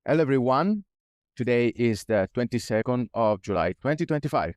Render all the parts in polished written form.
Hello everyone, today is the 22nd of July 2025.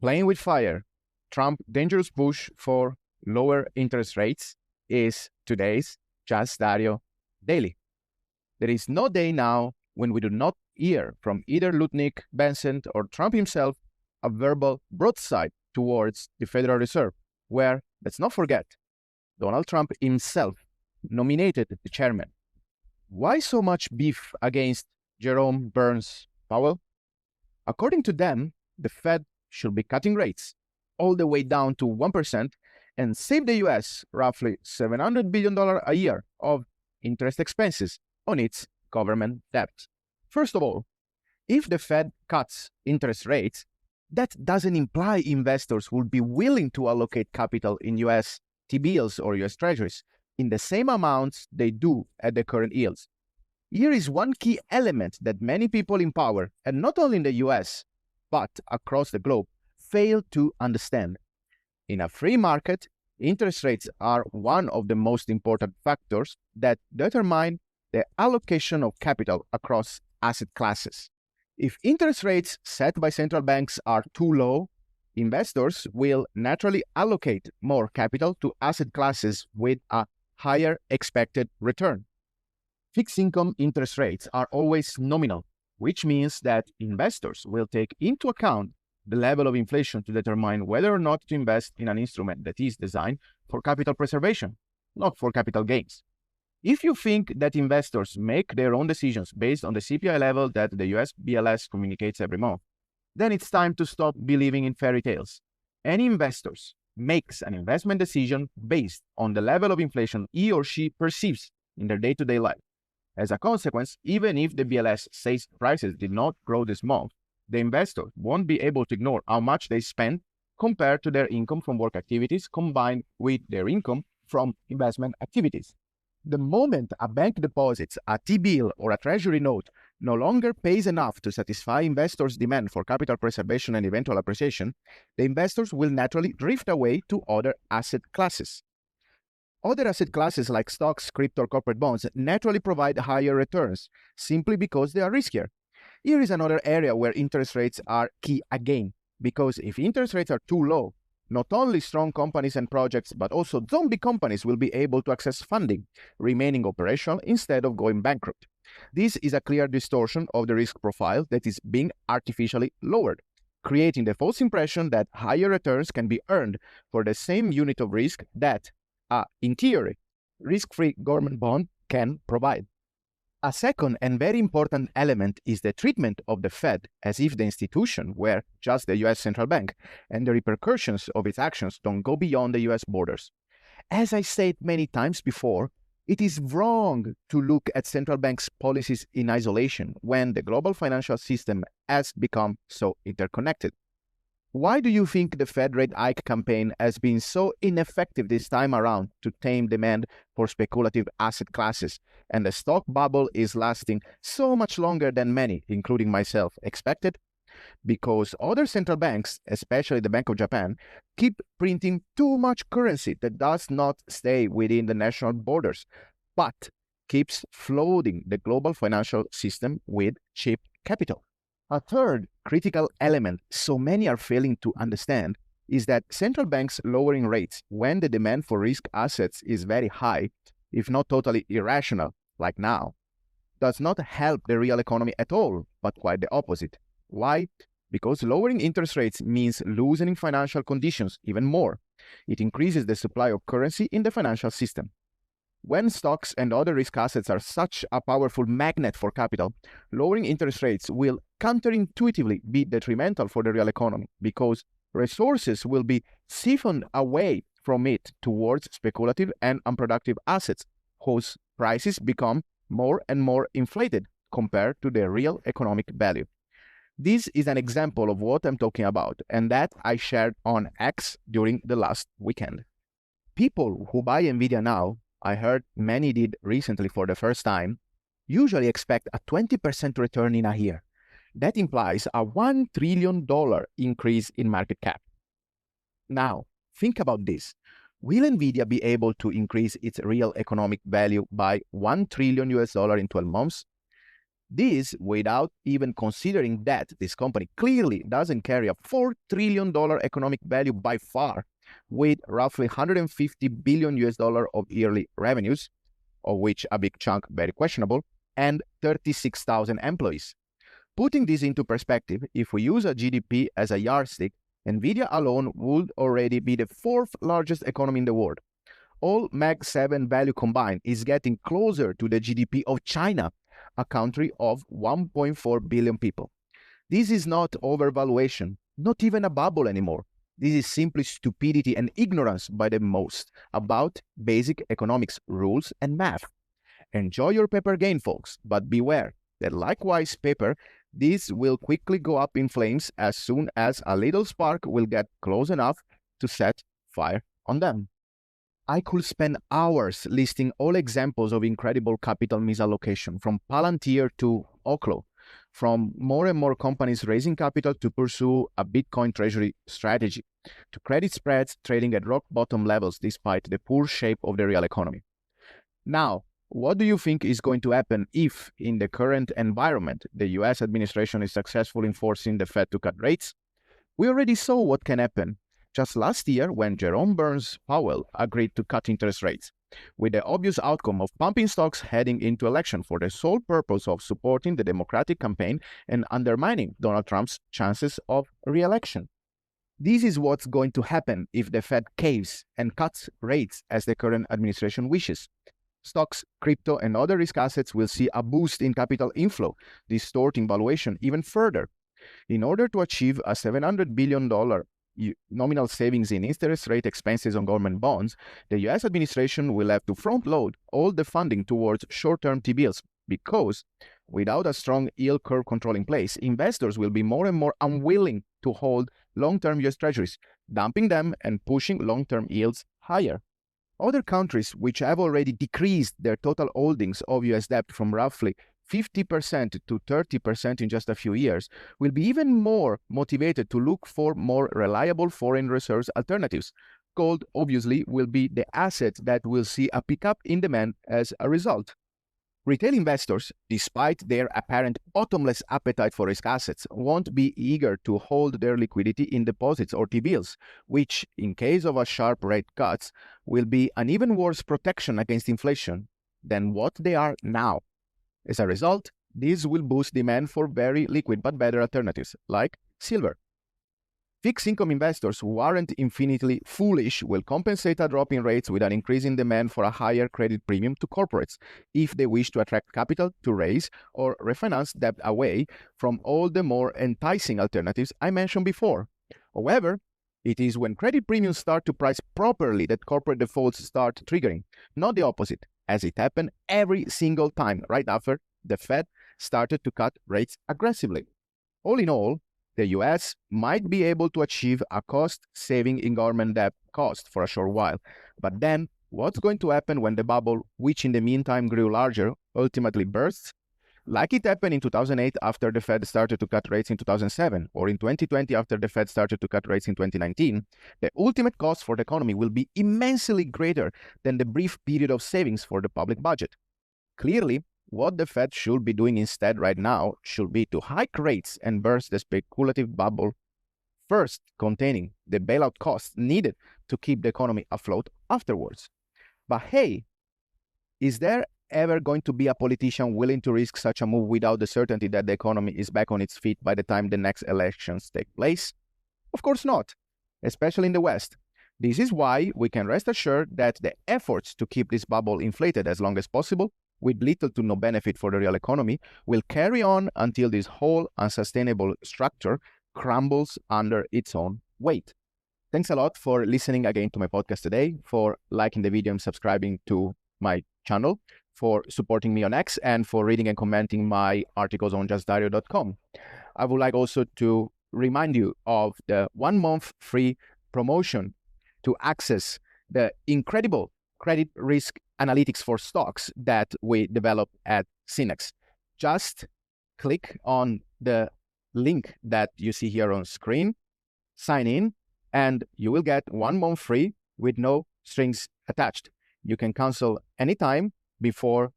Playing with fire, Trump's dangerous push for lower interest rates is today's Jazz Dario Daily. There is no day now when we do not hear from either Lutnick, Benson, or Trump himself a verbal broadside towards the Federal Reserve, where, let's not forget, Donald Trump himself nominated the chairman. Why so much beef against Jerome Burns Powell? According to them, the Fed should be cutting rates all the way down to 1% and save the US roughly $700 billion a year of interest expenses on its government debt. First of all, if the Fed cuts interest rates, that doesn't imply investors would be willing to allocate capital in US T-bills or US Treasuries in the same amounts they do at the current yields. Here is one key element that many people in power, and not only in the US, but across the globe, fail to understand. In a free market, interest rates are one of the most important factors that determine the allocation of capital across asset classes. If interest rates set by central banks are too low, investors will naturally allocate more capital to asset classes with a higher expected return. Fixed income interest rates are always nominal, which means that investors will take into account the level of inflation to determine whether or not to invest in an instrument that is designed for capital preservation, not for capital gains. If you think that investors make their own decisions based on the CPI level that the US BLS communicates every month, then it's time to stop believing in fairy tales. Any investor makes an investment decision based on the level of inflation he or she perceives in their day-to-day life. As a consequence, even if the BLS says prices did not grow this month, the investor won't be able to ignore how much they spend compared to their income from work activities combined with their income from investment activities. The moment a bank deposits a T-bill or a treasury note no longer pays enough to satisfy investors' demand for capital preservation and eventual appreciation, the investors will naturally drift away to other asset classes. Other asset classes like stocks, crypto, or corporate bonds naturally provide higher returns simply because they are riskier. Here is another area where interest rates are key again, because if interest rates are too low, not only strong companies and projects, but also zombie companies will be able to access funding, remaining operational instead of going bankrupt. This is a clear distortion of the risk profile that is being artificially lowered, creating the false impression that higher returns can be earned for the same unit of risk that, in theory, risk-free government bond can provide. A second and very important element is the treatment of the Fed as if the institution were just the US central bank, and the repercussions of its actions don't go beyond the US borders. As I said many times before, it is wrong to look at central banks' policies in isolation when the global financial system has become so interconnected. Why do you think the Fed rate hike campaign has been so ineffective this time around to tame demand for speculative asset classes, and the stock bubble is lasting so much longer than many, including myself, expected? Because other central banks, especially the Bank of Japan, keep printing too much currency that does not stay within the national borders, but keeps flooding the global financial system with cheap capital. A third critical element so many are failing to understand is that central banks lowering rates when the demand for risk assets is very high, if not totally irrational, like now, does not help the real economy at all, but quite the opposite. Why? Because lowering interest rates means loosening financial conditions even more. It increases the supply of currency in the financial system. When stocks and other risk assets are such a powerful magnet for capital, lowering interest rates will counterintuitively be detrimental for the real economy because resources will be siphoned away from it towards speculative and unproductive assets, whose prices become more and more inflated compared to their real economic value. This is an example of what I'm talking about, and that I shared on X during the last weekend. People who buy Nvidia now, I heard many did recently for the first time, usually expect a 20% return in a year. That implies a $1 trillion increase in market cap. Now, think about this. Will Nvidia be able to increase its real economic value by $1 trillion in 12 months? This without even considering that this company clearly doesn't carry a $4 trillion economic value by far, with roughly 150 billion US dollar of yearly revenues, of which a big chunk very questionable, and 36,000 employees. Putting this into perspective, if we use a GDP as a yardstick, Nvidia alone would already be the fourth largest economy in the world. All Mag 7 value combined is getting closer to the GDP of China, a country of 1.4 billion people. This is not overvaluation, not even a bubble anymore. This is simply stupidity and ignorance by the most about basic economics rules and math. Enjoy your paper gain, folks, but beware that likewise paper, this will quickly go up in flames as soon as a little spark will get close enough to set fire on them. I could spend hours listing all examples of incredible capital misallocation, from Palantir to Oklo, from more and more companies raising capital to pursue a Bitcoin treasury strategy, to credit spreads trading at rock bottom levels despite the poor shape of the real economy. Now, what do you think is going to happen if, in the current environment, the US administration is successful in forcing the Fed to cut rates? We already saw what can happen just last year when Jerome Burns Powell agreed to cut interest rates, with the obvious outcome of pumping stocks heading into election for the sole purpose of supporting the Democratic campaign and undermining Donald Trump's chances of re-election. This is what's going to happen if the Fed caves and cuts rates as the current administration wishes. Stocks, crypto, and other risk assets will see a boost in capital inflow, distorting valuation even further. In order to achieve a $700 billion nominal savings in interest rate expenses on government bonds, the US administration will have to front-load all the funding towards short-term T-bills because, without a strong yield curve control in place, investors will be more and more unwilling to hold long-term US treasuries, dumping them and pushing long-term yields higher. Other countries which have already decreased their total holdings of US debt from roughly 50% to 30% in just a few years will be even more motivated to look for more reliable foreign reserves alternatives. Gold, obviously, will be the asset that will see a pickup in demand as a result. Retail investors, despite their apparent bottomless appetite for risk assets, won't be eager to hold their liquidity in deposits or T-bills, which, in case of a sharp rate cuts, will be an even worse protection against inflation than what they are now. As a result, this will boost demand for very liquid but better alternatives, like silver. Fixed income investors who aren't infinitely foolish will compensate a drop in rates with an increase in demand for a higher credit premium to corporates if they wish to attract capital to raise or refinance debt away from all the more enticing alternatives I mentioned before. However, it is when credit premiums start to price properly that corporate defaults start triggering, not the opposite, as it happened every single time right after the Fed started to cut rates aggressively. All in all, the US might be able to achieve a cost saving in government debt cost for a short while. But then, what's going to happen when the bubble, which in the meantime grew larger, ultimately bursts? Like it happened in 2008 after the Fed started to cut rates in 2007, or in 2020 after the Fed started to cut rates in 2019, the ultimate cost for the economy will be immensely greater than the brief period of savings for the public budget. Clearly, what the Fed should be doing instead right now should be to hike rates and burst the speculative bubble, first containing the bailout costs needed to keep the economy afloat afterwards. But hey, is there ever going to be a politician willing to risk such a move without the certainty that the economy is back on its feet by the time the next elections take place? Of course not, especially in the West. This is why we can rest assured that the efforts to keep this bubble inflated as long as possible, with little to no benefit for the real economy, will carry on until this whole unsustainable structure crumbles under its own weight. Thanks a lot for listening again to my podcast today, for liking the video and subscribing to my channel, for supporting me on X, and for reading and commenting my articles on justdario.com. I would like also to remind you of the 1 month free promotion to access the incredible credit risk analytics for stocks that we develop at Synex. Just click on the link that you see here on screen, sign in, and you will get 1 month free with no strings attached. You can cancel anytime before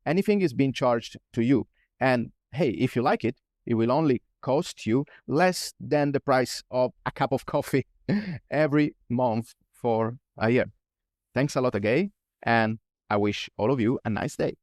anything is being charged to you. And hey, if you like it, it will only cost you less than the price of a cup of coffee every month for a year. Thanks a lot again, and I wish all of you a nice day.